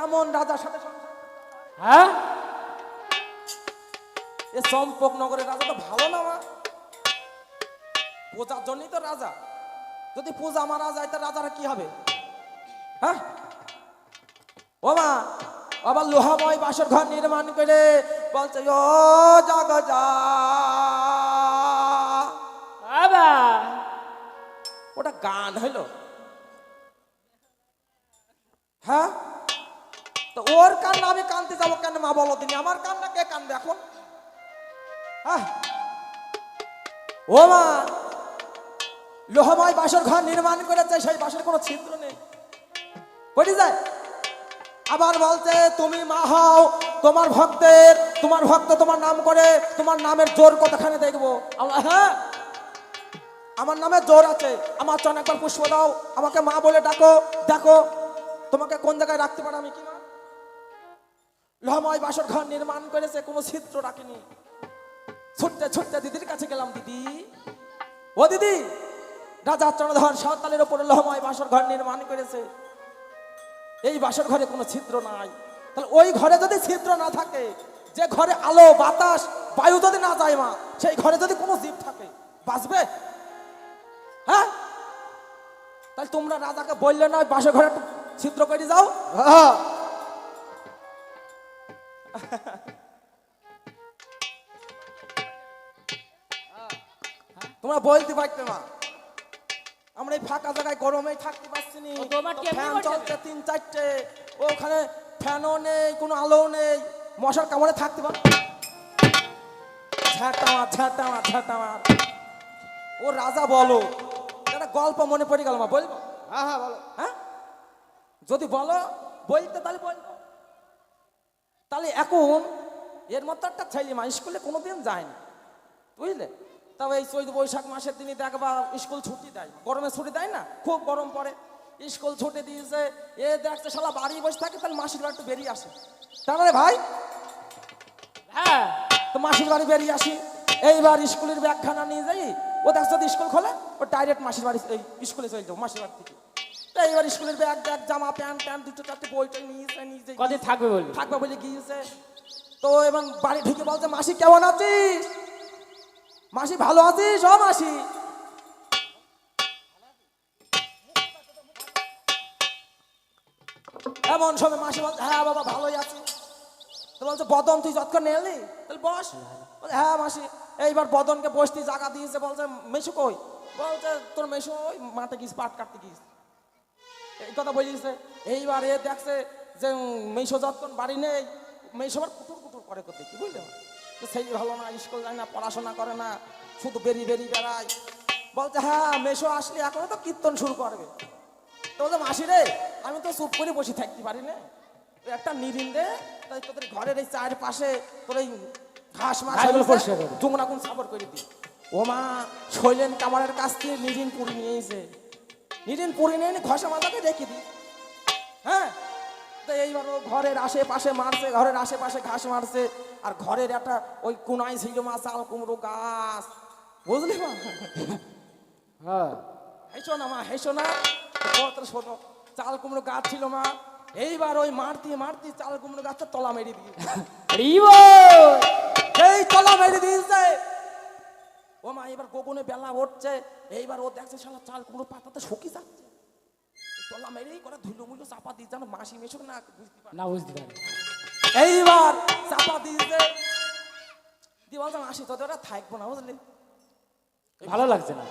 কেমন রাজার সাথে সংসার? হ্যাঁ এ চম্পক নগরের রাজা তো ভালো না মা, পূজার জন্যই তো রাজা। যদি পূজা মারা যায় তা রাজারা কি হবে? হ্যাঁ ও মা, আবার লোহাময় বাসর ঘর নির্মাণ করে বলছে ও জাগ যা। বাবা ওটা গান হইলো? হ্যাঁ, তো ওর কান্না আমি কানতে যাবো কেন মা বলো তিনি? আমার কান্না কে কানবে এখন? হ্যাঁ ও মা, লোহময় বাসর ঘর নির্মাণ করেছে, সেই বাসের কোনো ছিদ্র নেই, করি যায়। আবার বলছে তুমি মা হও, তোমার ভক্তের, তোমার ভক্ত তোমার নাম করে, তোমার নামের জোর কতখানি দেখবো। হ্যাঁ আমার নামে জোর আছে, আমার চরণ একবার পুষ্প দাও, আমাকে মা বলে ডাকো, দেখো তোমাকে কোন জায়গায় রাখতে পারে আমি কি মা। লোহময় বাসর ঘর নির্মাণ করেছে, কোনো ছিদ্র রাখিনি। ছুটতে ছুটতে দিদির কাছে গেলাম, দিদি ও দিদি, রাজা চন্দ্রধর সাঁওতালের উপরে লোহময় বাসর ঘর নির্মাণ করেছে, এই বাসর ঘরে কোনো ছিদ্র নাই। তাহলে ওই ঘরে যদি ছিদ্র না থাকে, যে ঘরে আলো বাতাস বায়ু যদি না যায় মা, সেই ঘরে যদি কোনো জীব থাকে বাঁচবে? হ্যাঁ, তাহলে তোমরা রাজাকে বললে না বাসর ঘরে একটু ছিদ্র করে যাও? তোমরা বলতে পারতে মা, আমরা এই ফাঁকা জায়গায় গরমেই থাকতে পারছি না, ফ্যান চলছে 3-4টে, ওখানে ফ্যানও নেই, কোনো আলো নেই, মশার কামড়ে থাকতে পার। ঝাঁটামার ঝাঁটামার ঝাঁটামার। ও রাজা বলো, একটা গল্প মনে পড়ে গেল মা, বলবো? হ্যাঁ হ্যাঁ বলো। হ্যাঁ যদি বলো বলতে তাহলে বলবো। তাহলে এখন এর মতো একটা ছেলে মা স্কুলে কোনোদিন যায়নি, বুঝলে? তবে এই চৈত বৈশাখ মাসের দিনই দেখবা স্কুল ছুটি দেয়, গরমে ছুটি দেয় না, খুব গরম পড়ে, স্কুল ছুটি দিয়েছে, এ দেখছে শালা বাড়ি বসে থাকে, তাহলে মাসির বাড়ি একটু বেরিয়ে আসে। তার মানে ভাই হ্যাঁ তো মাসির বাড়ি বেরিয়ে আসি, এইবার স্কুলের ব্যাগখানা নিয়ে যাই, ও দেখছে যদি স্কুল খোলে ও ডাইরেক্ট মাসির বাড়ি এই স্কুলে চলে যাবো মাসির বাড়ি থেকে। তো এইবার স্কুলের ব্যাগ ব্যাগ জামা প্যান্ট ট্যান্ট 2-4টে বইটা নিয়েছে, নিজে কদিন থাকবে বলবি? থাকবে বলে গিয়েছে। তো এবং বাড়ি ঢুকে বলছে মাসি কেমন আছিস? মাসি ভালো আছিস? ও মাসি, এমন সময় মাসি বলছে হ্যাঁ বাবা ভালোই আছি। তো বলছে বদন তুই যতক্ষণ এলি তাহলে বস। বলছে হ্যাঁ মাসি। এইবার বদনকে বসতে জায়গা দিয়েছে, বলছে মেশু কই? বলছে তোর মেশু ওই মাঠে গিয়েছে, পাট কাটতে গিয়েছে, এই কথা বলিয়েছে। এইবার এ দেখছে যে মেশো যতক্ষণ বাড়ি নেই, মেশো আবার কুটুর কুটুর করে করতে কি, বুঝলে? তো সেই ভালো না, স্কুল যায় না, পড়াশোনা করে না, শুধু বেরিয়ে বেরিয়ে বেড়ায়। বলছে হ্যাঁ মেশো আসলে এখনো তো কীর্তন শুরু করবে। তো বলছে মাসি রে আমি তো চুপ করে বসে থাকতে পারি না, একটা নিরিন দে, তাই তোদের ঘরের এই চারপাশে তোর এই ঘাস মাছ জুমনাগুন সাবর করে দি। ও মা শৈলেন কামারের কাছ থেকে নিরিন পুরি নিয়ে এসে, নিরিন পুরি নিয়ে ঘষা মাথাকে রেখে দি। হ্যাঁ, তো এইবার ও ঘরের আশেপাশে মারছে, ঘরের আশেপাশে ঘাস মারছে, আর ঘরের একটা ওই কোনায় ছিল মা চাল কুমড়ো গাছ, বুঝলি মা? হ্যাঁ হেসো না মা, হেসো না, শোনো, চাল কুমড়ো গাছ ছিল মা। এইবার ওই মারতে মারতে চাল কুমড়ো গাছটা তলা মেরে দিয়ে, এই তলা মেরে দিয়েছে। ও মা এবার গগনে বেলা উঠছে, এইবার ও দেখছে শালা চাল কুমড়ো পাতাতে শুকিয়ে যাচ্ছে, তলা মেরেই করে ধুলো মুলো চাপা দিয়ে, যেন মাসি মেশো না বুঝতে পারে, না বুঝতে পারি। এইবার চাপা দিয়েছে, দিয়ে বলতাম মাসি তোদের ওরা থাকবো না, বুঝলি? ভালো লাগছে না।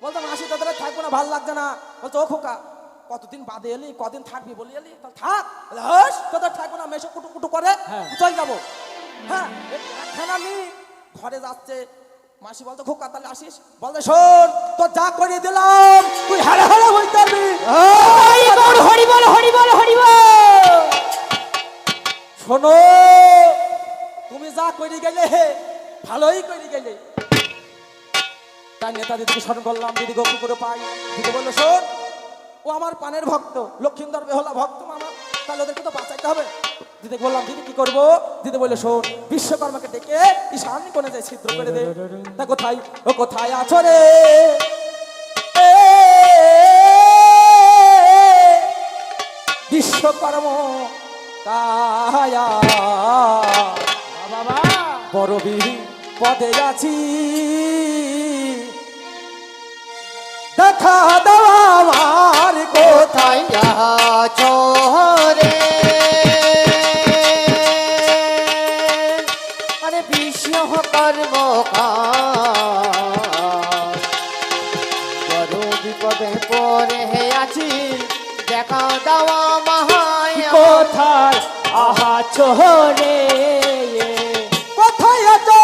বলতাম মাসি তোদের থাকবো না, ভালো লাগছে না। বলতো ও খোকা কতদিন বাদে এলি, কদিন থাকবি বলি এলি, তাহলে থাক। তোদের থাকবো না, মেশো কুটু কুটু করে চল যাবো। হ্যাঁ একখানা নি ঘরে যাচ্ছে, মাসি বলতো খোকা তাহলে আসিস? বলতে শোন তোর যা করে দিলাম তুই হারে হারে বলতে পারবি। হরি বল হরি বল হরি বল। শোনো তুমি যা করে গেলে ভালোই করে গেলে, তাই নেতা দিদিকে স্মরণ করলাম, দিদি গপ্প করে পাই। দিদি বললো শোন ও আমার পানের ভক্ত, লক্ষ্মীন্দর বেহলা ভক্ত মামা, তাহলে ওদেরকে তো বাঁচাইতে হবে। দিদি বললাম দিদি কি করবো? দিদি বললো শোন বিশ্বকর্মাকে ডেকে ঈশান কোণে যায় ছিদ্র করে দে। তা কোথায় ও কোথায় আছো রে? বিশ্বকর্ম কায়া বাবা বড় পদে আছি দেখা দাও আমার কোথায় চরে আরে বিশ্বকর্ম বড় বিপদে পড়ে আছি দেখা দেওয়া মহায় কোথায় আহা চোরে কোথায় আছো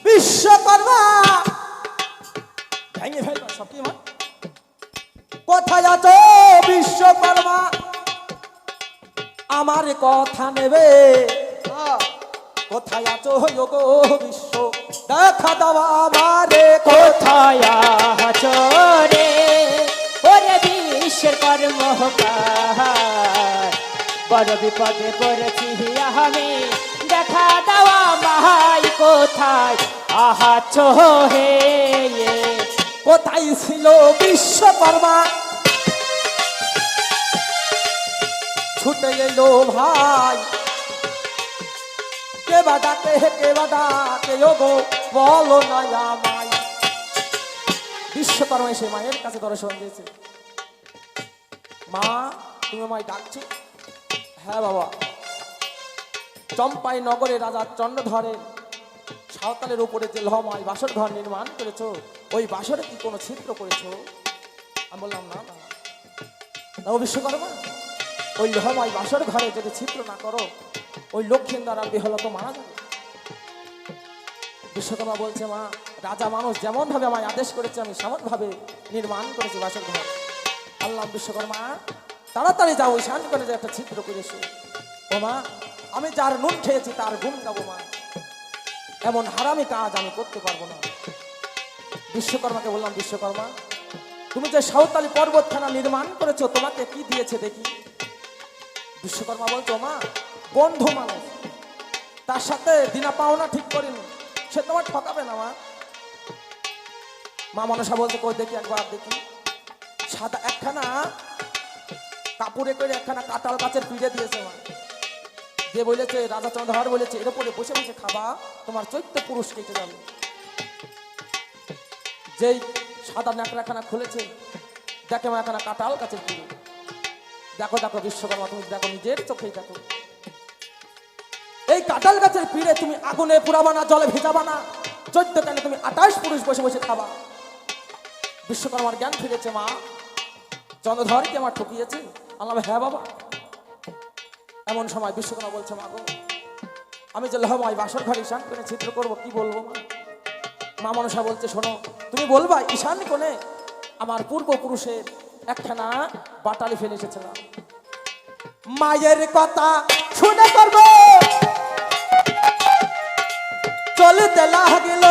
বিশ্বকর্মা ভেঙে ফেলবা সব কি আমার কোথায় আছো বিশ্বকর্মা আমার কথা নেবে কোথায় আছো গো বিশ্ব দেখা দাও আমারে কোথায় আহা চোরে ওরে বিশ্বের কর্মকার বড় বিপদে পড়েছি আমি দেখা দেওয়া মাহাই কোথায় আহা চোহে কোথায় ছিল বিশ্বকর্মা ছুটে এলো ভাই কে বা ডাকে গো বলো না আমায় বিশ্বকর্মা এসে মায়ের কাছে দর্শন দিয়েছে মা তুমি আমায় ডাকছো হ্যাঁ বাবা চম্পাই নগরে রাজা চন্দ্রধরের সাঁওতালের উপরে যে লহমায় বাসর ঘর নির্মাণ করেছো ওই বাসরে কি কোনো ছিদ্র করেছো আমি বললাম না না না ও বিশ্বকর্মা ওই লহমায় বাসর ঘরে যদি ছিদ্র না করো ওই লক্ষ্মীন্দর আর বিহল তো মারা যাবে বিশ্বকর্মা বলছে মা রাজা মানুষ যেমন ভাবে আমায় আদেশ করেছে আমি সেমন ভাবে নির্মাণ করেছি বাসর ঘর আল্লাহ বিশ্বকর্মা তাড়াতাড়ি যাও ঈশান করে যে একটা ছিদ্র করেছো ও মা আমি যার নুন খেয়েছি তার গুণ গাবো মা এমন হারামি কাজ আমি করতে পারবো না বিশ্বকর্মাকে বললাম বিশ্বকর্মা তুমি যে সাঁওতালি পর্বতখানা নির্মাণ করেছো তোমাকে কি দিয়েছে দেখি বিশ্বকর্মা বলছো মা বন্ধু মানুষ তার সাথে দিনা পাওনা ঠিক করিনি সে তোমার ঠকাবে না মা মনসা বলছে কই দেখি একবার দেখি সাদা একখানা কাপড়ে করে একখানা কাঁঠাল গাছের পিড়ে দিয়েছে মা যে বলেছে রাজা চন্দ্রধর বলেছে এর উপরে বসে বসে খাবা তোমার চৈত্য পুরুষ কেটে যাবে যেই সাদা ন্যাকড়াখানা খুলেছে দেখে মা একখানা কাঁঠাল গাছের পিড়ে দেখো দেখো বিশ্বকর্মা তুমি দেখো নিজের চোখেই দেখো এই কাঁঠাল গাছের পিড়ে তুমি আগুনে পুরাবা না জলে ভেজাবা না চৈত্য কেন তুমি 28 পুরুষ বসে বসে খাবা বিশ্বকর্মার জ্ঞান ফিরেছে মা চন্দ্রধর কি আমার ঠকিয়েছে আল্লাহ হ্যাঁ বাবা এমন সময় বিশ্বকর্মা বলছে মা গো আমি যে লহময় বাসর ঘর ঈশান কোণে ছিদ্র করবো কি বলবো মা মা মনসা বলছে শোনো তুমি বলবা ঈশান কোণে আমার পূর্বপুরুষের একখানা বাটালি ফেলে এসেছে না মায়ের কথা শুনে করবো চলতে লাগিল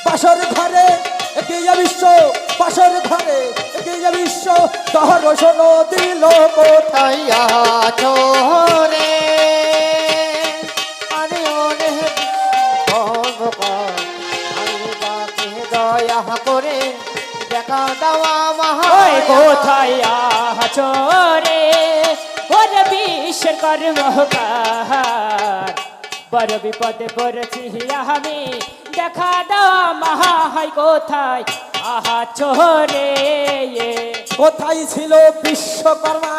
বাসর ঘরে এগিয়ে বিশ্ব বাসর ঘরে এগিয়ে বিশ্ব দর্শন দিল কোথায় চরে আরে ওরে ভগবান আমি বাকে দয়া করে দেখা দেওয়া ওই মহায় কোথায় আহা চোরে ওরে বিশ্বের কর্মকার বড় বিপদে পড়েছি আমি দেখা দেওয়া মাহাই কোথায় আহা চোরে কোথায় ছিল বিশ্বকর্মা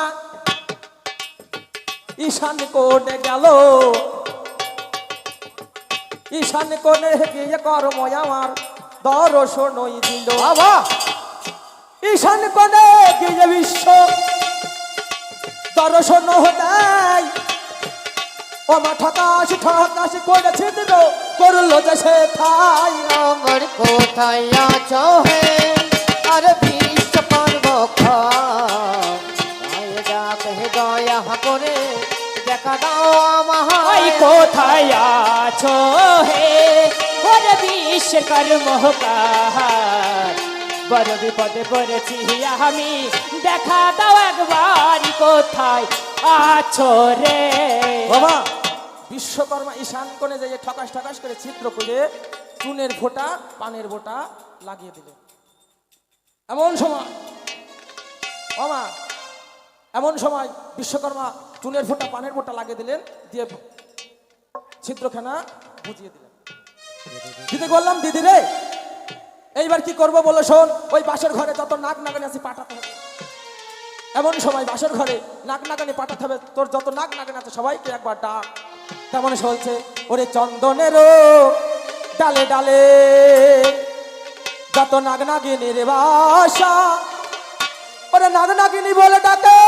ঈশান কোণে গেল ঈশান কোণে গিয়ে কর্ম আমার দর্শনই দিল বাবা ঈশান কোণে গিয়ে বিশ্ব দর্শন দেয় ও মা ঠকাশি করে ছিদ্র করলো যে সে ঠাই আমার কোথায় আছো হে আর বিশ্বকর্ম ডাকে দয়া করে দেখা দাও ওই মহায় কোথায় আছো হে ওরে বিশ্বের কর্মকার বড় বিপদে পড়েছি আমি দেখা দাও একবার কোথায় আছো রে বাবা বিশ্বকর্মা ঈশান কোণে যে ঠকাস করে ছিদ্র করে চুনের ফোঁটা পানের বোটা লাগিয়ে দিলেন এমন সময় মামা এমন সময় বিশ্বকর্মা চুনের ফোঁটা পানের ফোঁটা লাগিয়ে দিলেন, দিয়ে ছিদ্রখানা বুঝিয়ে দিলেন। দিদি বললাম, দিদি রে এইবার কি করবো বলো শোন, ওই বাসর ঘরে যত নাক নাগানি আছে পাঠাতে হবে। এমন সময় বাসর ঘরে নাক নাগানি পাঠাতে হবে, তোর যত নাক নাগানি আছে সবাইকে একবার ডাক। তেমন বলছে, ওরে চন্দনেরও ডালে ডালে যত নাগ নাগিনীর বাসা, ওরে নাগ নাগিনী বলে ডাকে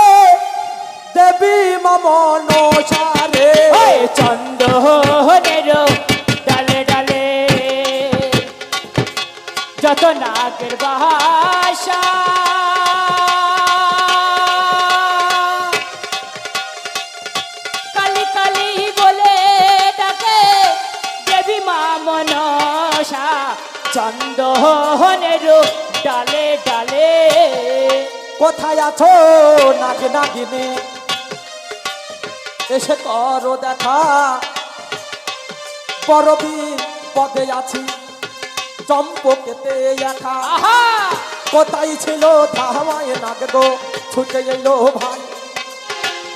দেবী মা মনসা রে। ওই চন্দনের ডালে ডালে যত নাগের বাসা, কালি কালি বলে ডাকে দেবী মা মনসা। চন্দনের ডালে ডালে কোথায় আছো নাগ নাগিনী, এসে করো দেখা, বরবি পদে আছি চম্পকেতে একা। আহা কোথায় ছিল ধামায় নাগ গো, ছুটে এলো ভাই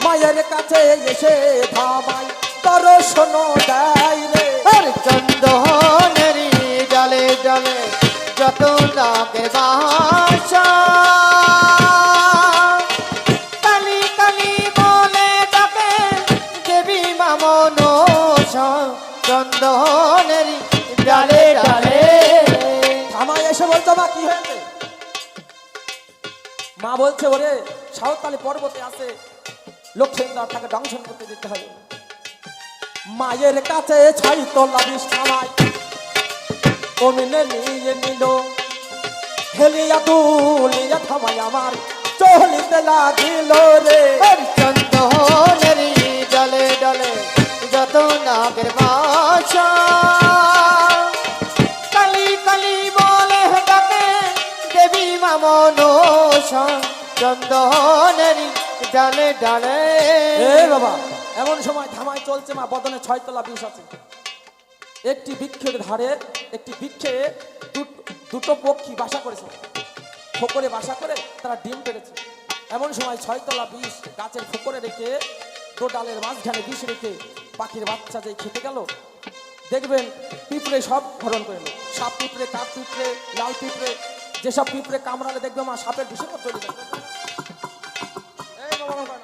মায়ের কাছে এসে ধামাই দর্শন দেয় রে। আরে চন্দনেরি ডালে ডালে যত নাগের বাসা, কালি কালি বলে ডাকে দেবী মা মনসা। চন্দনেরি ডালে ডালে ধামাই এসে বলতো, মা কি হয়েছে? মা বলছে, ওরে সাঁওতালি পর্বতে আছে লক্ষ্মীন্দর, তাকে দংশন করতে যেতে হবে। মায়ের কাছে 6 তলা বিষ থামাই কমিনে নিয়ে নিল, হেলিয়া দুলিয়া থামাই আমার চলিতে লাগিল রে। আরে চন্দনেরি ডালে ডালে যত নাগের বাসা, কালি কালি বলে ডাকে দেবী মা মনসা। চন্দনেরি ডালে ডালে এ বাবা, এমন সময় ধামাই চলছে, মা বদনে 6 তলা বিষ আছে। একটি বৃক্ষের ধারে একটি বৃক্ষে দুটো পক্ষী বাসা করেছে, ফোকরে বাসা করে তারা ডিম পেড়েছে। এমন সময় 6 তলা বিষ গাছের ফোকরে রেখে দো ডালের মাঝখানে বিষ রেখে পাখির বাচ্চা যে খেতে গেল, দেখবেন পিঁপড়ে সব হরণ করে নিল। সাপ পিঁপড়ে, কাক পিঁপড়ে, লাল পিঁপড়ে, যেসব পিঁপড়ে কামড়ালে দেখবে মা সাপের বিষে চলে যাবে। এই বাবা, বাবা,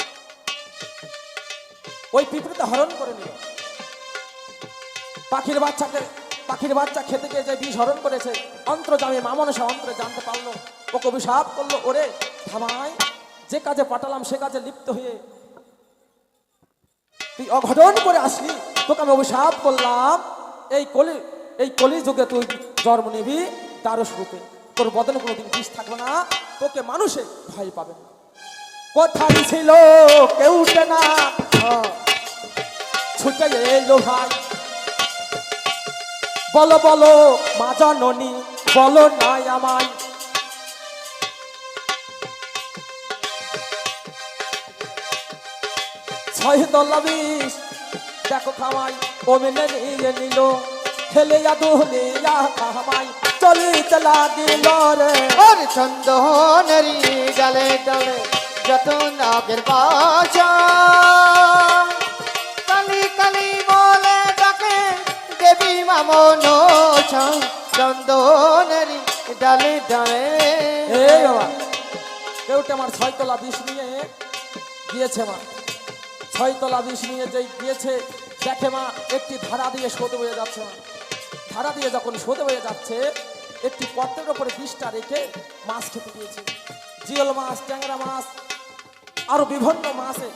ওই পিঁপড়েতে হরণ করে নিল। পাখির বাচ্চা খেতে গিয়ে যে বিষ হরণ করেছে, অন্তর্জামী মা মনসা অন্তরে জানতে পারলো, ওকে অভিশাপ করলো, ওরে ধামাই যে কাজে পাঠালাম সে কাজে লিপ্ত হয়ে তুই অঘটন করে আসলি, তোকে আমি অভিশাপ করলাম, এই কলি যুগে তুই জন্ম নিবি দারুষ রূপে, তোর বদনে কোনোদিন বিষ থাকবে না, তোকে মানুষে ভয় পাবে না। কোথায় ছিল কেউ না, ছুটে এলো ভাই, বলো বলো মা জননী, বলো নাই আমায়। ছয় তলা বিষ দেখো খামাই ওমেনে নিয়ে নিল, খেলিয়া দুলিয়া খামাই চলিতে লাগিল রে। আরে চন্দনেরি ডালে ডালে যত নাগের বাসা, কালি কালি বলে ডাকে দেবী মা মনসা। চন্দনেরি ডালে ডালে এই বাবা, কেউটা আমার 6 তলা বিষ নিয়ে গিয়েছে মা, 6 তলা বিষ নিয়ে যে গিয়েছে, দেখে মা একটি ধারা দিয়ে সোতে বয়ে যাচ্ছে। মা ধারা দিয়ে যখন সোতে বয়ে যাচ্ছে, একটি পত্রের উপরে বিষটা রেখে মাছ খেতে দিয়েছে। জিওল মাছ, ট্যাংরা মাছ, আরো বিভিন্ন মাছে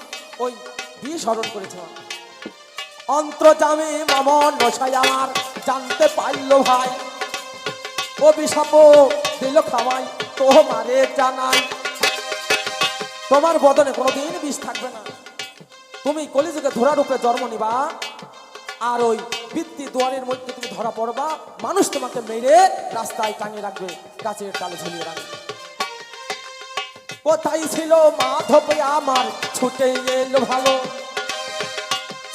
ওই বিষ হরণ করেছে। মা অন্তর্জামী মা মনসাই আমার জানতে পারল ভাই, অভিশাপ দিল খাওয়াই তোমারে জানাই, তোমার বদনে কোনোদিন বিষ থাকবে না, তুমি কলিযুগে ধরা রূপে জন্ম নিবা, আর ওই বৃত্তি দুয়ারের মধ্যে তুমি ধরা পড়বা, মানুষ তোমাকে মেরে রাস্তায় টাঙিয়ে রাখবে, গাছের ডালে ঝুলিয়ে রাখবে। কোথায় ছিল মাধব আমার, ছুটে এলো ভালো,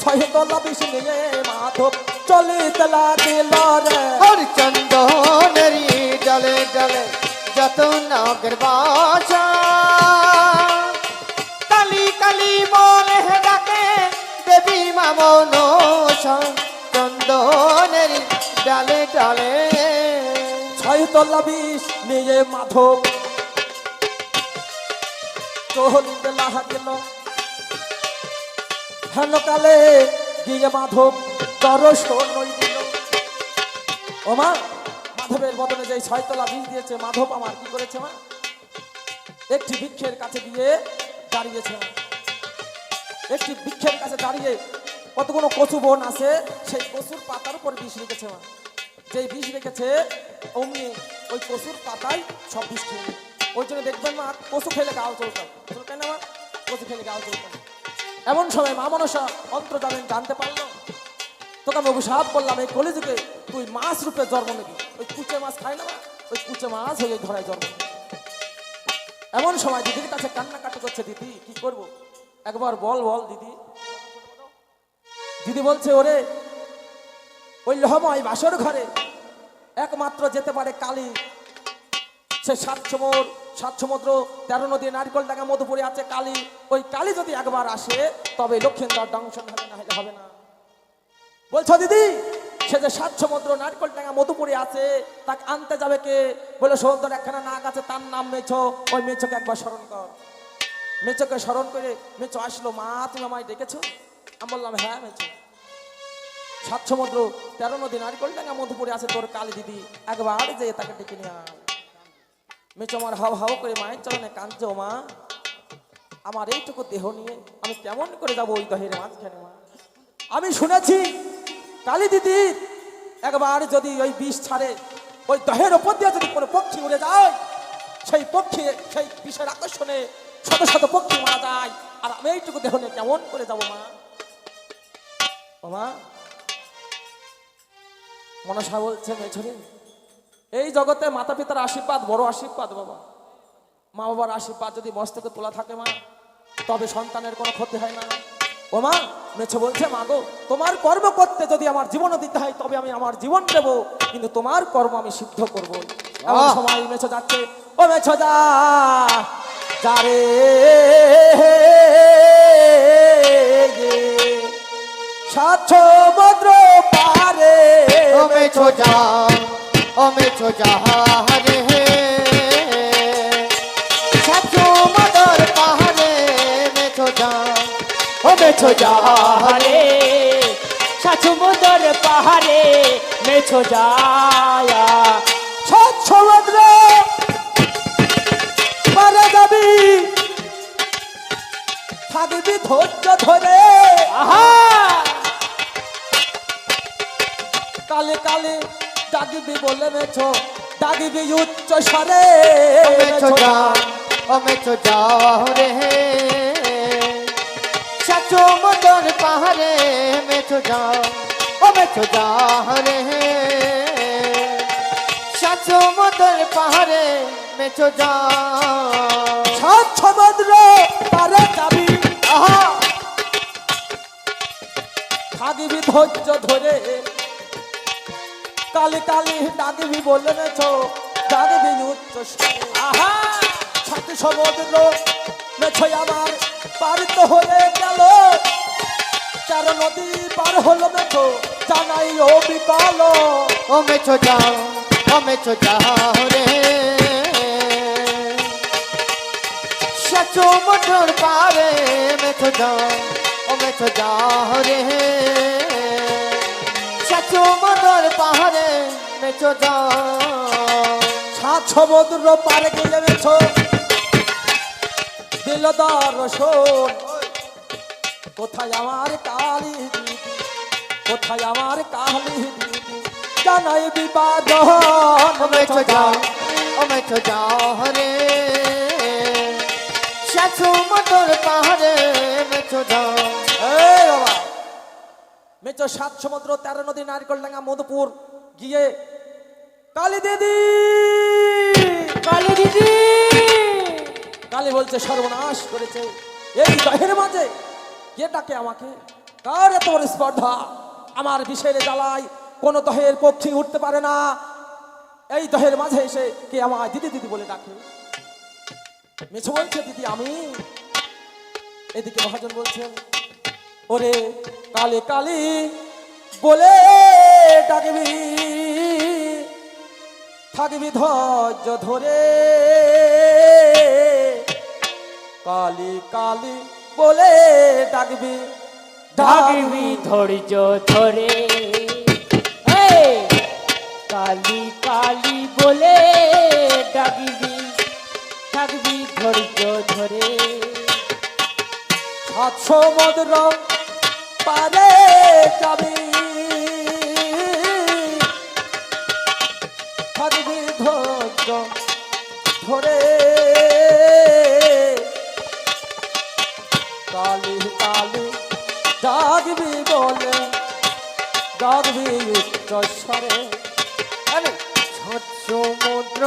6 তলা বিষ নিয়ে মাধব চলিতে লাগিল রে। আরে চন্দনেরি ডালে ডালে যত নাগের বাসা কালী কালী বলে ডাকে দেবী মা মনসা চন্দনের ডালে ডালে ছয়তলা বিষ নিয়ে মাধব চলিতে লাহা গেল হেন কালে গিয়ে মাধব দর্শন দিল। ও মা, মাধবের বদলে যে ছয়তলা বিষ দিয়েছে মাধব আমার কি করেছে মা? একটি বৃক্ষের কাছে গিয়ে দাঁড়িয়েছে মা। একটি বৃক্ষের কাছে দাঁড়িয়ে কতগুলো কচু বন আছে, সেই কচুর পাতার উপর বিষ রেখেছে মা। যেই বিষ রেখেছে অমনি ওই কচুর পাতায় সব বিষ খেয়ে। ওই জন্য দেখবেন মা, কচু খেলে গাও চলতাম চলতেন না মা, কচু খেলে গাও চলতাম। এমন সময় মা মনসা অন্তর্জামিন জানতে পারলো, তোকে আমি অভিশাপ করলাম এই কলিযুগে তুই মাছ রূপে জন্ম নিবি। ওই কুচে মাছ খায় না মা, ওই কুচে মাছ হয়ে ধরায় জন্ম নিবি। এমন সময় দিদির কাছে কান্নাকাটি করছে, দিদি কি করব, একবার বল বল দিদি। দিদি বলছে, ওরে ওই লোহময় বাসর ঘরে একমাত্র যেতে পারে কালী। সে সাত সমুদ্র 13 নদী নারকেল ডাঙ্গা মধুপুরে আছে কালী। ওই কালী যদি একবার আসে তবে লক্ষিন্দর দংশন হবে, না হলে হবে না। বলছো দিদি, সে যে 7 সমুদ্র নারকেল ডাঙ্গা মধুপুরে আছে তাকে আনতে যাবে কে? বলে সমুদ্রের একখানা নাক আছে, তার নাম মেছো। ওই মেছোকে একবার স্মরণ কর। মেছোকে স্মরণ করে মেছো আসলো, মা তুমি আমায় ডেকেছো? আমি বললাম হ্যাঁ মেছো, 7 সমুদ্র 13 নদী নারকেল ডাঙ্গা মধুপুরে আছে তোর কালী দিদি, একবার যে তাকে ডেকে নিয়ে আয়। মেচো আমার হাও হাও করে মায়ের চরণে কাঁদছে, ও মা আমার এইটুকু দেহ নিয়ে আমি কেমন করে যাবো ওই দহের মাঝখানে মা? আমি শুনেছি কালী দিদি একবার যদি ওই বিষ ছাড়ে, ওই দহের ওপর দিয়ে যদি কোনো পক্ষী উড়ে যায়, সেই পক্ষী সেই বিষের আকর্ষণে শত শত পক্ষী মারা যায়। আর আমি এইটুকু দেহ নিয়ে কেমন করে যাবো মা? ও মা, মনসা বলছে, মেছরে এই জগতে মাতা পিতার আশীর্বাদ বড় আশীর্বাদ বাবা। মা বাবার আশীর্বাদ যদি মস্তকে তোলা থাকে মা, তবে সন্তানের কোনো ক্ষতি হয় না। ও মা, মেছো বলছে, মা গো তোমার কর্ম করতে যদি আমার জীবনও দিতে হয় তবে আমি আমার জীবন দেব, কিন্তু তোমার কর্ম আমি সিদ্ধ করবো। এমন সময় মেছো যাচ্ছে, ও মেছো যা যা রে সাত সমুদ্র পারে। ও মেছো যা, ও মেছো যা রে সাত সমুদ্র পারে মেছো যা। ও মেছো যা রে সাত সমুদ্র পাহাড়ে মেছো যায়। সাত সমুদ্র পারে যাবি, থাকবি ধৈর্য ধরে। আহা, কালে কালে ডাকবি বলে মেছো, ডাকবি উচ্চ স্বরে। ও মেছো যা, ও মেছো যা রে সাত সমুদ্র পাহাড়ে মেছো যা। ও মেছো যা রে সাত সমুদ্র পাহাড়ে মেছো যা। সাত সমুদ্র পারে যাবি, আহা, থাকবি ধৈর্য ধরে। কালি কালি ডাকবি বলে মেছো, ডাকবি উচ্চ স্বরে। আহা, সাত সমুদ্র মেছো আমার পারিত হয়ে গেল, 4 নদী পার হলো মেছো, জানাই ও বিকাল। ও মেছো যা, ও মেছো যা রে সাত সমুদ্র পারে মেছো যা। ও মেছো যা রে সাত সমুদ্র পাহাড়ে মেছো যা। 7 সমুদ্র পারে গেলে মেছো দিল দর্শন। কোথায় আমার কালী দিদি, কোথায় আমার কালী দিদি, জানাই বিবাদন। ও মেছো যা, ও মেছো যা রে সাত সমুদ্র পাহাড়ে মেছো যা। এই বাবা, মেছো 7 সমুদ্র 13 নদী নারকেল ডাঙ্গা মধুপুর গিয়ে কালী দিদি, কালী দিদি, কালী বলছে সর্বনাশ করেছে এই দহের মাঝে। কে ডাকে আমাকে? কার এত বড় স্পর্ধা? আমার বিষের জ্বালায় কোন দহের পক্ষী উঠতে পারে না। এই দহের মাঝে এসে কে আমায় দিদি দিদি বলে ডাকে। মেছো বলছে দিদি আমি। এদিকে মহাজন বলছেন ওরে কালে কালি বলে ডাকবি, থাকবি ধৈর্য ধরে, কালি কালি বলে ডাকবি, ডাকবি ধৈর্য ধরে, এই, কালি কালি বলে ডাকবি, থাকবি ধৈর্য ধরে। 7 সমুদ্র পারে যাবি, থাকবি ধৈর্য ধরে, কালি কালি ডাকবি বলে ডাকবি উচ্চ স্বরে। আরে 7 সমুদ্র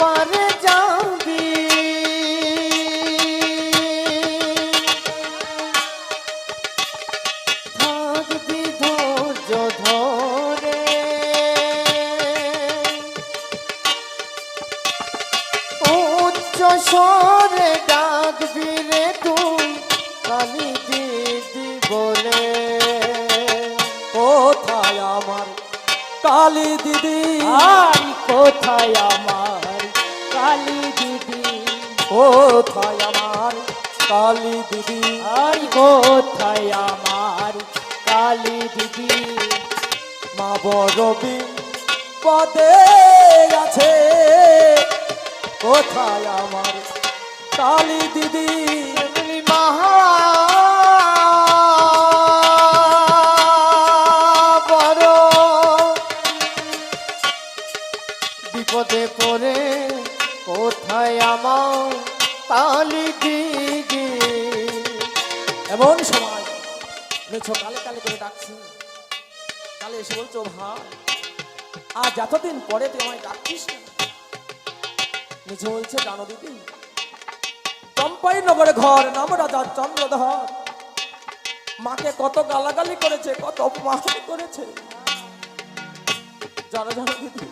পারে যাবি, থাকবি ধৈর্য ধরে, উচ্চ স্বরে ডাকবি রে তুই কালি দিদি বলে। কোথায় আমার কালী দিদি, আর কোথায় আমার কালী দিদি, কোথায় আমার কালী দিদি, আর কোথায় আমার কালী দিদি। মা বড়বি পদে আছে, কোথায় আমার কালী দিদি। মহা বড় বিপদে পড়ে কোথায় আমার কালী দিদি। এমন সময় মেছো কালে কালে করে ডাকছে। কালে এসে বলছো ভাই আজ এতদিন পরে তুই আমায় ডাকছিস না। মেছো বলছে জানো দিদি, চম্পাই নগরে ঘর, নাম রাজা চন্দ্রধর। মাকে কত গালাগালি করেছে, কত অপমান করেছে জানো জানো দিদি।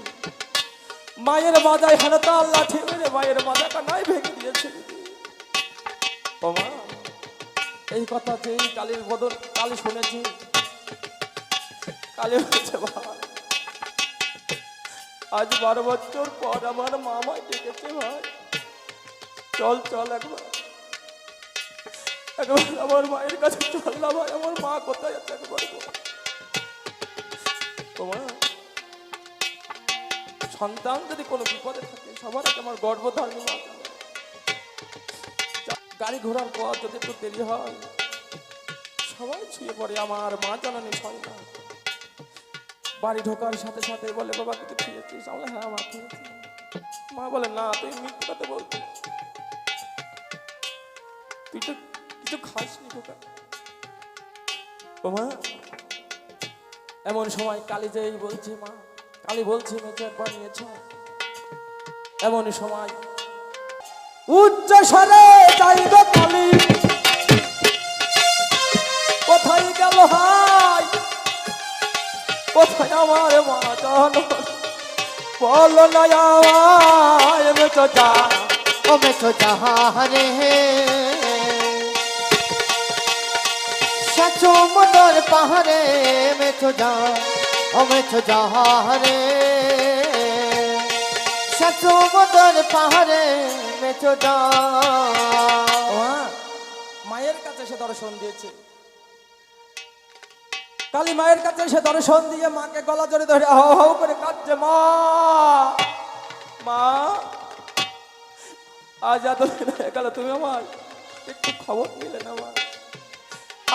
মায়ের মাজায় হারতাল লাঠি মেরে মায়ের মাজাটা নাই ভেঙে দিয়েছে দিদি। ও মা, এই কথা যেই কালীর বদল কালী শুনেছি, কালী বলছে ভাই আজ 12 বছর পর আমার মা আমায় ডেকেছে ভাই, চল চল একবার একবার আমার মায়ের কাছে চল না ভাই, আমার মা কোথায় আছে একবার বল। তোমার সন্তান যদি কোনো বিপদে থাকে সবার আগে আমার গর্ভধারণী মা জানে। গাড়ি ঘোড়ার পর যদি একটু দেরি হয় সবাই ছুঁয়ে পড়ে, আমার মা জানানি হয় না। বাড়ি ঢোকার সাথে সাথে বলে বাবা কিছু খেয়েছিস? আমরা হ্যাঁ মা খেয়েছি। মা বলে না তুই মিথ্যে কথা বলছিস, তুই তো কিছু খাসনি ঢোকা। ও মা, এমন সময় কালী যেই বলছে মা, কালী বলছে মেয়েকে একবার নিয়েছ। এমন সময় উচ্চ স্বরে চাইব কালী, কোথায় গেল হাই, কোথায় আমার মা জানো বলো না আমায় মেছো যা। ও মেছো যাহারে সমুদ্র পাহাড়ে মেছো যা, ও মেছো যাহারে সমুদ্র পাহাড়ে মেছো যা। ও মা, মায়ের কাছে সে দর্শন দিয়েছে। কালী মায়ের কাছে সে দর্শন দিয়ে মাকে গলা জড়ে ধরে হাও হাও করে কাঁদছে। মা মা, আজ এতদিন হয়ে গেল তুমি আমার একটু খবর নিলে না মা।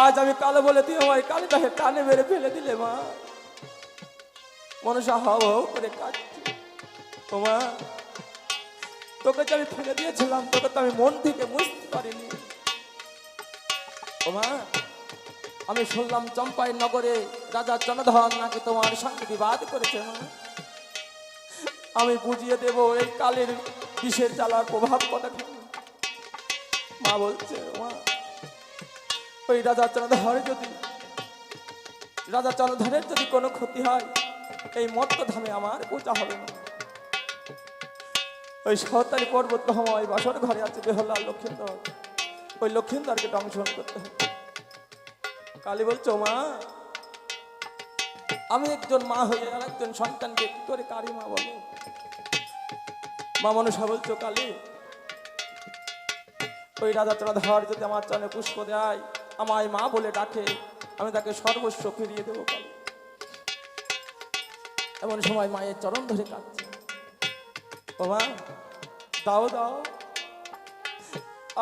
আজ আমি কালো বলে তুই আমার কালী তাকে টানে মেরে ফেলে দিলে মা। মনসা হাও হাও করে কাঁদছে। ও মা, তোকে যে আমি ফেলে দিয়েছিলাম তোকে তো আমি মন থেকে বুঝতে পারিনি। ও মা, আমি শুনলাম চম্পাই নগরে রাজা চন্দ্রধর নাকি তোমার সঙ্গে বিবাদ করেছে মা। আমি বুঝিয়ে দেব এই কালের বিষের জ্বালার প্রভাব কতখানি। মা বলছে মা, ওই রাজা চন্দ্রধরের যদি কোনো ক্ষতি হয় এই মত্ত ধামে আমার পূজা হবে না। ওই 7 পর্বত মহামায় বাসর ঘরে আছে বেহলা লক্ষিন্দর, ওই লক্ষিন্দরকে দংশন করতে হবে। কালী বলছো মা, আমি একজন মা হয়ে আর একজন সন্তানকে কি করে কারি মা বলো? মা মনসা বলছো কালী, ওই রাজা চন্দ্রধর যদি আমার চরণে পুষ্প দেয়, আমায় মা বলে ডাকে, আমি তাকে সর্বস্ব ফিরিয়ে দেবো কালী। এমন সময় মায়ের চরণ ধরে কাঁদছে, ও মা দাও দাও,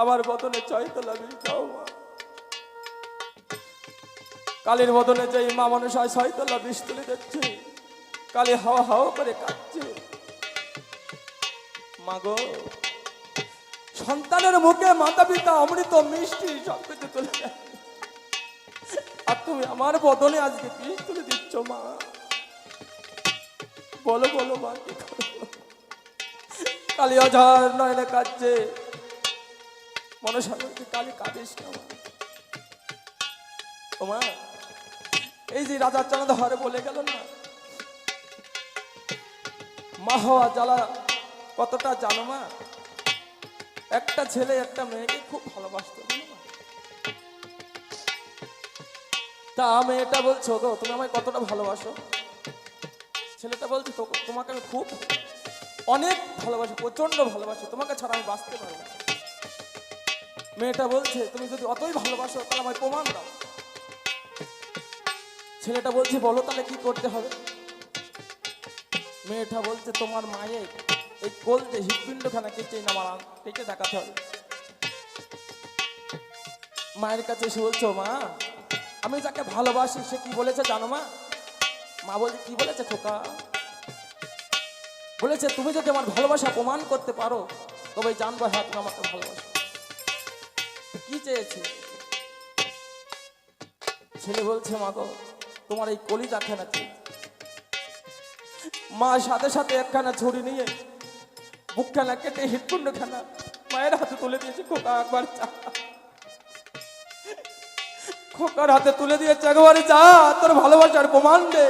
আমার বদনে চৈতলা বিষ দাও মা। কালীর বদনে যে মা মনসায় ছয়তলা বিষ তুলে দিচ্ছে, কালী হাওয়া হাওয়া করে কাঁদছে। মাগো, সন্তানের মুখে মাতা পিতা অমৃত মিষ্টি সবকিছু তুলে দেয়, আর তুমি আমার বদনে আজকে বিষ তুলে দিচ্ছ মা। বলো বলো মা কি করবো? কালী অঝার নয়নে কাঁদছে। মনসা বলছে কালী কাঁদিস না মা। ও মা, এই যে রাজা চন্দ্রধর বলে গেল না, মা হওয়া জ্বালা কতটা জানো মা? একটা ছেলে একটা মেয়েকে খুব ভালোবাসতো জানো মা? তা মেয়েটা বলছো গো তুমি আমায় কতটা ভালোবাসো? ছেলেটা বলছে তোমাকে আমি খুব অনেক ভালোবাসি, প্রচন্ড ভালোবাসি, তোমাকে ছাড়া আমি বাঁচতে পারবো না। মেয়েটা বলছে তুমি যদি অতই ভালোবাসো তাহলে আমায় প্রমাণ দাও। ছেলেটা বলছে বলো তাহলে কি করতে হবে? মেয়েটা বলছে তোমার মায়ের এই কোলতে হৃৎপিণ্ডখানা কেটে নামার কেটে দেখাতে হবে। মায়ের কাছে এসে বলছো মা, আমি যাকে ভালোবাসি সে কি বলেছে জানো মা? মা বলছে কি বলেছে খোকা? বলেছে তুমি যদি আমার ভালোবাসা প্রমাণ করতে পারো তবে জানবো হ্যাঁ তুমি আমাকে ভালোবাসো। কি চেয়েছে? ছেলে বলছে মা গো তোমার এই কলিজা খানা চেয়েছে। মা সাথে সাথে একখানা ছুরি নিয়ে বুকখানা কেটে হৃৎপিণ্ড খানা মায়ের হাতে তুলে দিয়েছে। খোকা একবার চা, খোকার হাতে তুলে দিয়েছে, একবারে যা তোর ভালোবাসার প্রমাণ দে।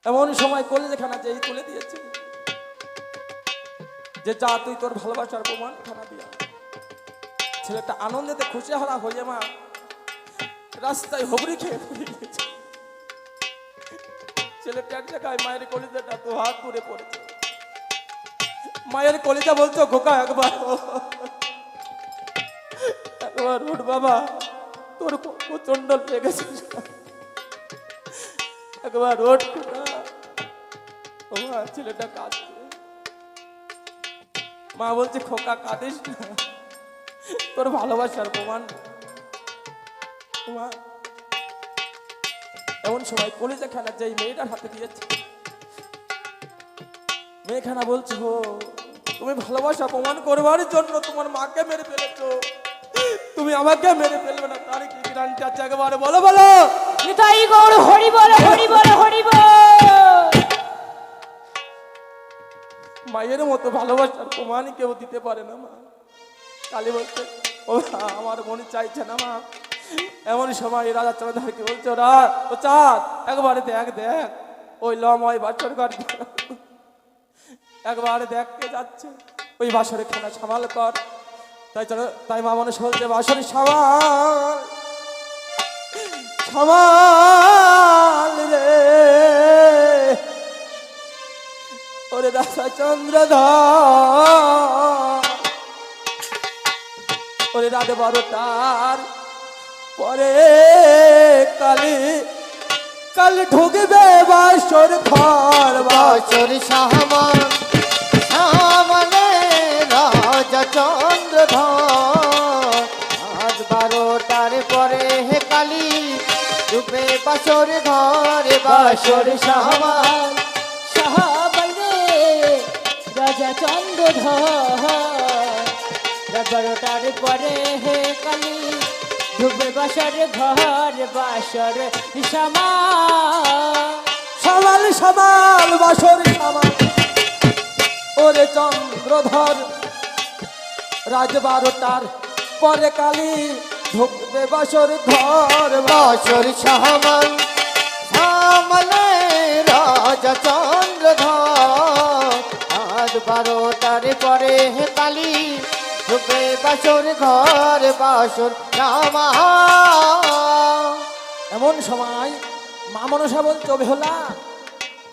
এমন সময় কলিজাখানা যেই তুলে দিয়েছে যে যা তুই তোর ভালোবাসার প্রমাণ খানা দিয়া। ছেলেটা আনন্দেতে খুশি হারা হয়ে মা রাস্তায় হবড়ি খেয়ে পড়ে গেছে। ছেলেটা এক জায়গায় মায়ের কলিজাটা তো হাত ধরে পড়েছে। মায়ের কলিজা বলছো খোকা একবার উঠ বাবা, তোর প্রচন্ড লেগেছে, একবার ওঠ খোকা। ও মা, ছেলেটা কাঁদছে। মা বলছে খোকা কাঁদিস না, তোর ভালোবাসার প্রমাণ। মা এমন সময় কলিজা খানা যেই মেয়েটার হাতে দিয়েছে, মেয়েখানা বলছে হো তুমি ভালোবাসা প্রমাণ করবার জন্য তোমার মাকে মেরে ফেলেছো, তুমি আমাকে মেরে ফেলবে না তার কি গ্যারান্টি আছে? একবারে বলো বলো। নিতাই গৌর হরি বল হরি বল হরি বল। মায়ের মতো ভালোবাসার প্রমাণ কেউ দিতে পারে না মা। কালী বলছে ও আমার মনে চাইছে না মা। এমন সময় রাজা চন্দ্রধরকে বলছে ও চাঁদ একবারে দেখ দেখ ওই লময় বাছর ঘর, একবারে দেখ কে যাচ্ছে ওই বাসরে খানা সামাল কর। তাই মা মানুষ বলছে বাসরে সামাল সামাল রে ওরে রাজা চন্দ্রধর, ওরে রাত 12টার পরে কাল ঢুকবে বাসর ঘর। বাসর সামান সামনে রাজা চন্দ্রধর, আজ 12টার পরে হে কালী ঢুকবে বাসর ঘরে। বাসর সামান সাহাবাইরে রাজা চন্দ্রধর, 12টার পরে হে কালী ঢুকবে বাসর ঘর। বাসর সামাল সামাল বাসর সামাল ওরে চন্দ্রধর, রাত 12টার পরে কালী ঢুকবে বাসর ঘর। বাসর সামান কমলে রাজা চন্দ্রধর আজ 12টার পরে কালী ঢুকে বাসর ঘর বাসর রামা। এমন সময় মা মনসা বলছে ও বেহুলা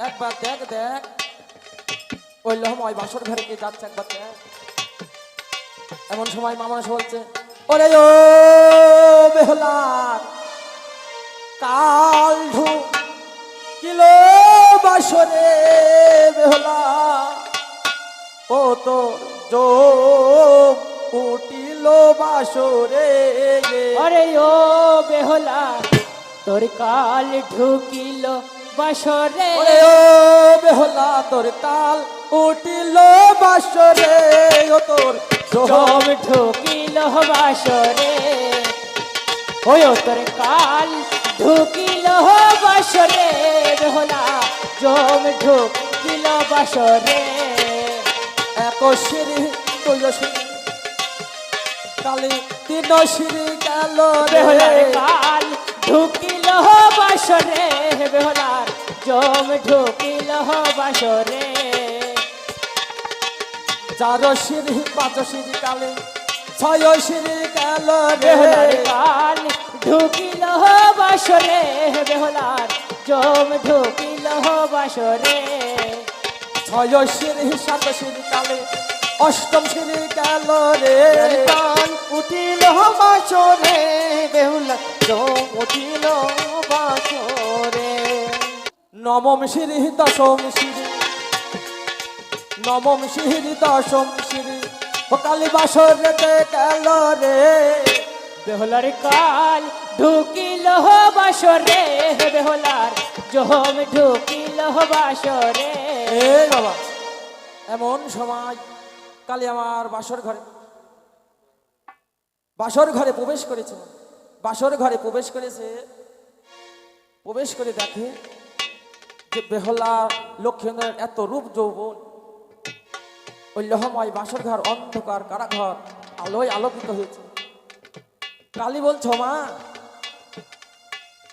একবার দেখ দেখ ওই লহময় বাসর ঘরে কে যাচ্ছে একবার দেখ। এমন সময় মা মনসা বলছে ওরে ও বেহুলা কাল ঢুকিলো বাসরে বেহুলা ও তোর যোগ উঠিল বাসরে। আরে ও বেহুলা তোর কাল ঢুকিল বাসরে। ওরে ও বেহুলা তোর কাল উঠিল বাসরে ও তোর জম ঢুকিল বাসরে। ওই ও তোর কাল ঢুকিল বাসরে বেহুলা জম ঢুকিল বাসরে। এক সিঁড়ি তুই সিঁড়ি কালি তিন সিঁড়ি গেল বেহুলার রে। কাল ঢুকিল বাসরে বেহুলার জম ঢুকিল বাসরে। চার সিঁড়ি পাঁচ সিঁড়ি কালি ছয় সিঁড়ি গেল বেহুলার রে। কাল ঢুকিল বাসরে বেহুলার জম ঢুকিল বাসরে। ছয় সিঁড়ি সাত সিঁড়ি কালি অষ্টম সিঁড়ি গেল রে। কান উঠিল বাসরে বেহুলা জম উঠিল বাসরে। নবম সিঁড়ি দশম সিঁড়ি নবম সিঁড়ি দশম সিঁড়ি ও কালী বাসরেতে গেল রে। বেহুলার কাল ঢুকিল বাসরে বেহুলার জম ঢুকিল বাসরে। এ বাবা এমন সময় কালী আমার বাসর ঘরে প্রবেশ করেছে। বাসর ঘরে প্রবেশ করেছে, প্রবেশ করে দেখে যে বেহুলা লক্ষ্মীন্দরের এত রূপ যৌবন। ওই লহময় বাসর ঘর অন্ধকার কারাঘর আলোয় আলোকিত হয়েছে। কালী বলছো মা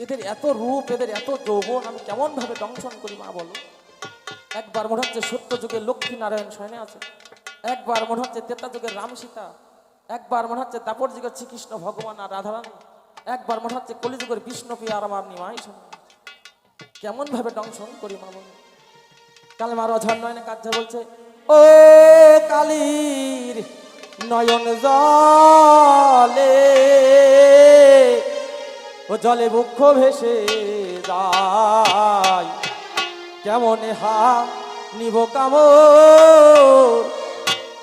এদের এত রূপ এদের এত যৌবন আমি কেমন ভাবে দংশন করি মা বলো। একবার মনে হচ্ছে সত্য যুগে লক্ষ্মী নারায়ণ শয়নে আছে, একবার মনে হচ্ছে তেতা যুগের রাম সীতা, একবার মনে হচ্ছে দাপর যুগের শ্রীকৃষ্ণ ভগবান আর রাধারানী, একবার মনে হচ্ছে কলিযুগের বিষ্ণুপ্রিয়া আর আমার নিমাই শোনা। কেমন ভাবে দংশন করি মা বলো। কাল মার অঝর নয়নে কাজ্জা বলছে ও কালীর নয়ন জলে ও জলে বৃক্ষ ভেসে যায় কেমন হা নিব কামর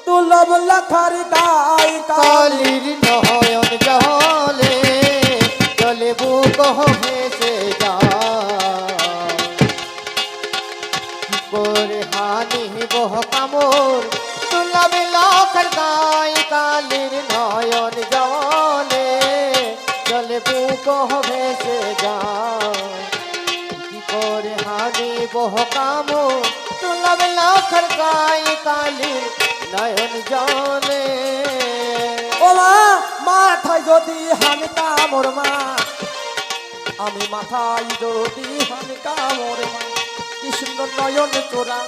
তুলব লাখার গায় কালির নয়ন জলে জলে বুক ভেসে যায় করে হানি বহ কামর তুলাবে লাখার গায়। কালির নয়ন জলে জলে বুক ভেসে যায় কি করে হানি বহ কামর তুলাবে লাখার গায়। কালির নয়ন জলে ও মা মাথায় যদি হানি কামর মা আমি মাথায় যদি হানি কামর মা কৃষ্ণ নয়ন চোরা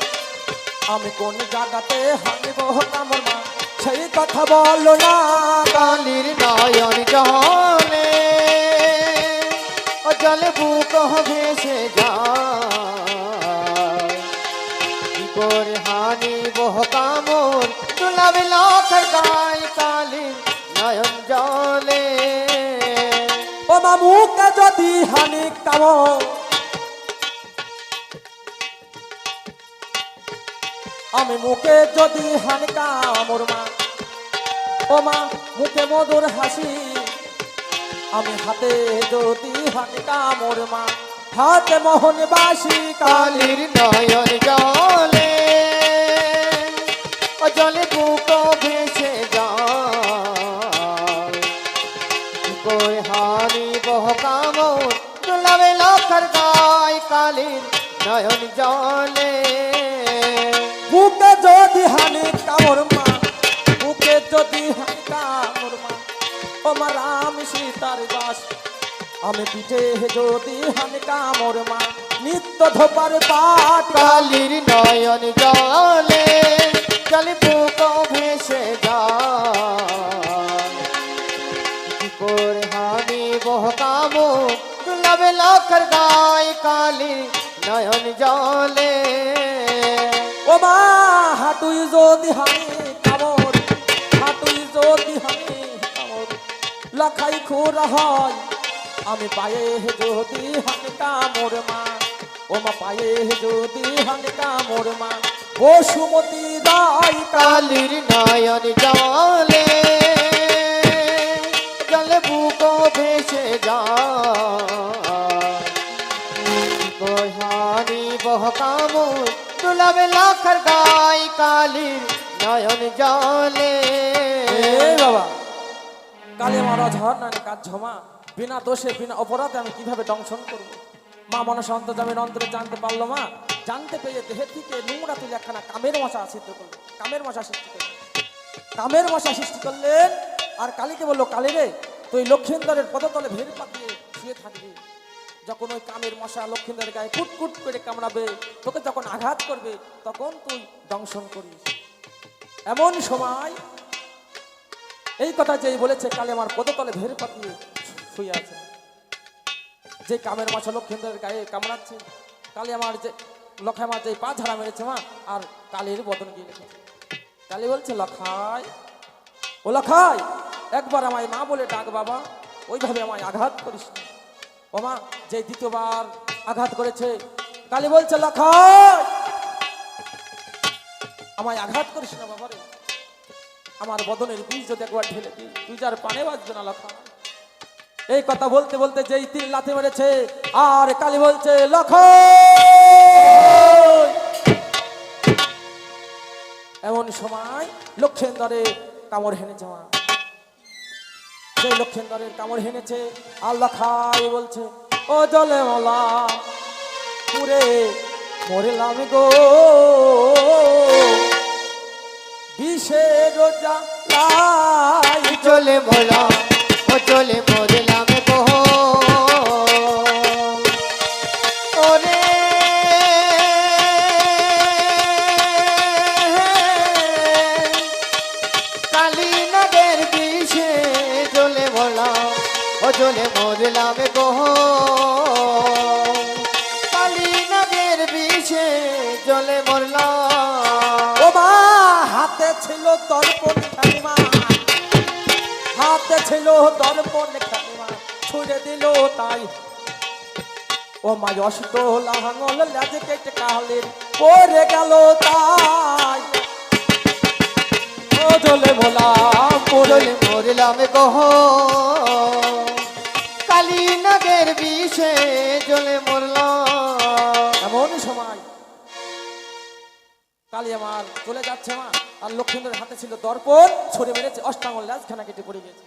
আমি কোন জায়গাতে হানিব কামর মা সেই কথা বলো না। কালির নয়ন জলে ও জলে বুক ভেসে যায় কি করে হানি বহ কামর তুলাবে লাখার গায়। কালির নয়ন জলে ও মা মুখে যদি হানি কামর আমি মুখে যদি হানি কামর মা ও মা মুখে মধুর হাসি আমি হাতে যদি হানি কামর মা হাতে মোহন বাসি কালী। কালির নয়ন জলে ও জলে বুক ভেসে যায় কি করে হানি বহ কামর তুলাবে লাখার গায়। কালির নয়ন জলে বুকে যদি হানি কামর মা বুকে যদি হানি কামর মা ও মা রাম সীতার দাস আমি পিঠে যদি হানি কামর মা নিত্য ধোপার পাট কালির নয়ন জলে জল বুক ভেসে যায় কি করে আমি বহকামো দুলাবে লখর গায় কালির নয়ন জলে ও মা হাঁটুই যদি হানি কামর হাঁটুই যদি হানি কামর লখাই খুরা হয় আমি পায়ে যদি হানি কামর মা ও মা পায়ে যদি হানি কামর মা বসুমতী দাই কালির নয়ন জলে জল বুক ভেসে যায় বহানি বহকামো দুলাবে লখর গায় কালির নয়ন জলে এই বাবা কালে মারা ঝড় না কাজ ঝমা বিনা দোষে বিনা অপরাধে আমি কিভাবে দংশন করবো মা মনসা অন্তর্যামীর অন্তরে জানতে পারলো মা জানতে পেরে দেহের থেকে নোংরা তুলে একখানা কামের মশা সিদ্ধ করলো কামের মশা সৃষ্টি করলো কামের মশা সৃষ্টি করলেন আর কালীকে বললো কালী রে তুই লক্ষিন্দরের পদতলে ভেড় পাতিয়ে শুয়ে থাকবি যখন ওই কামের মশা লক্ষিন্দরের গায়ে কুটকুট করে কামড়াবে তোকে যখন আঘাত করবে তখন তুই দংশন করিস এমন সময় এই কথা যেই বলেছে কালী আমার পদতলে ভেড় পাতিয়ে শুয়ে আছে যে কামের মাছা লক্ষিন্দরের গায়ে কামড়াচ্ছে কালী আমার যে লখাই আমার যে পা ঝাড়া মেরেছে মা আর কালীর বদন গিয়ে রেখেছে কালী বলছে লখাই ও লখাই একবার আমায় মা বলে ডাক বাবা ওইভাবে আমায় আঘাত করিস না ও মা যে দ্বিতীয়বার আঘাত করেছে কালী বলছে লখাই আমায় আঘাত করিস না বাবা রে আমার বদনের বীজ যদি একবার ঢেলে দিই তুই যার পানে বাজবে না লখাই এই কথা বলতে বলতে যেই তিন লাথি মেরেছে আর কালী বলছে লক্ষণ এমন সময় লক্ষেন্দরে কামড় হেনেছে মা সেই লক্ষেন্দরের কামড় হেনেছে আর লখাই বলছে ও জলে মলা পুরে মরলাম গো বিষের জ্বালাই চলে মোলা ও চলে মরলাম গো ওরে কালীনগর বিষে চলে মোলা ও চলে মরলাম গো কালীনগর বিষে চলে মরলাম ও মা হাতে ছিল দর্পণ খানিমা হাতে ছিল দর্পণ খানিমা ছুড়ে দিল তাই ও মা অসুত লাহাঙ্গল লাজে কেটে কালের পড়ে গেল তাই ও জলে ভোলা চলে মরলাম গো কালীনগর বিষে চলে মরলাম এমন সময় কালী আমার চলে যাচ্ছে মা আর লক্ষিন্দরের হাতে ছিল দর্পণ ছড়ে মেরেছে অষ্টাঙ্গল লাজখানা কেটে পড়ে গেছে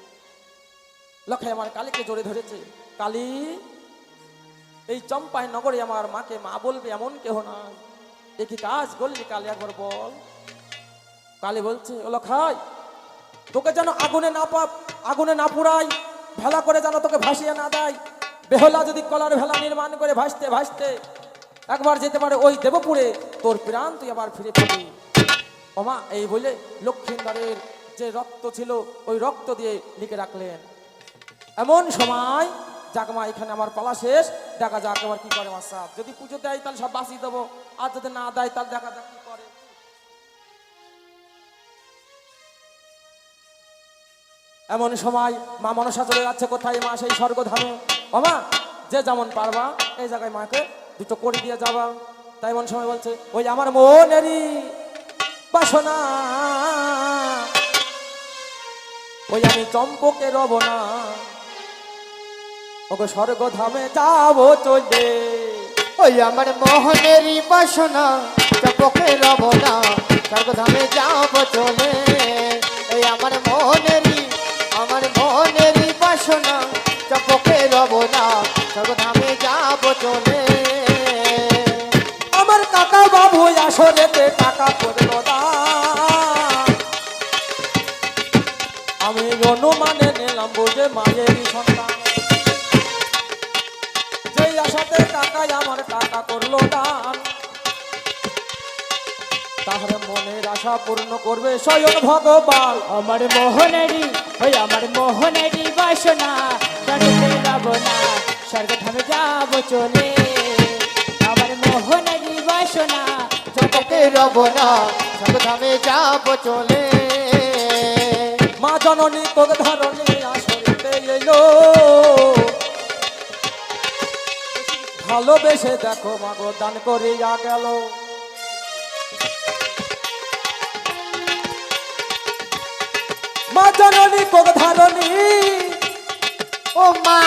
লক্ষাই আমার কালীকে জড়ে ধরেছে কালী এই চম্পাই নগরে আমার মাকে মা বলবে এমন কেহ নাই এ কি কাজ করলি কালী একবার বল কালী বলছে ও লক্ষাই তোকে যেন আগুনে না পুরাই ভেলা করে যেন তোকে ভাসিয়ে না দেয় বেহলা যদি কলার ভেলা নির্মাণ করে ভাসতে ভাসতে একবার যেতে পারে ওই দেবপুরে তোর প্রাণ তুই আবার ফিরে পাবি ওমা এই বলে লক্ষিন্দরের যে রক্ত ছিল ওই রক্ত দিয়ে লিখে রাখলেন এমন সময় জাগমা এখানে আমার পালা শেষ দেখা যাক এবার কি করে আমার সাহেব যদি পুজো দেয় তাহলে সব বাঁচিয়ে দেবো আর যদি না দেয় তাহলে দেখা যাক কি করে এমন সময় মা মনসা চলে যাচ্ছে কোথায় মা সেই স্বর্গধামে ওমা যে যেমন পারবা এই জায়গায় মাকে দুটো করে দিয়ে যাবা তাই এমন সময় বলছে ওই আমার মনেরই বাসনা ওই আমি চম্পকে রব না ওকে স্বর্গধামে যাবো চলে ওই আমার মোহনেরই বাসনা চপকে রব না স্বর্গধামে যাব চলে ওই আমার মোহনেরই বাসনা চপকে রব না স্বর্গধামে যাব চলে আমার কাকা বাবু আসরেতে টাকা করলো দান আমি অনুমানে নিলাম বুঝে মায়েরই সন্তান যেই আশাতে কাকাই আমার টাকা মনের আশা পূর্ণ করবে স্বয়ং ভগবান। আমার মোহনেরই ওই আমার মোহনেরই বাসনা জগতে রব না স্বর্গধামে যাব চলে। আমার মোহনেরই বাসনা জগতে রব না স্বর্গধামে যাব চলে। মা জননী কোক ধারণী আসরিতে এলো, ভালোবেসে দেখো মাগো দান করিয়া গেল। মা জননী কোক ধারণী ও মা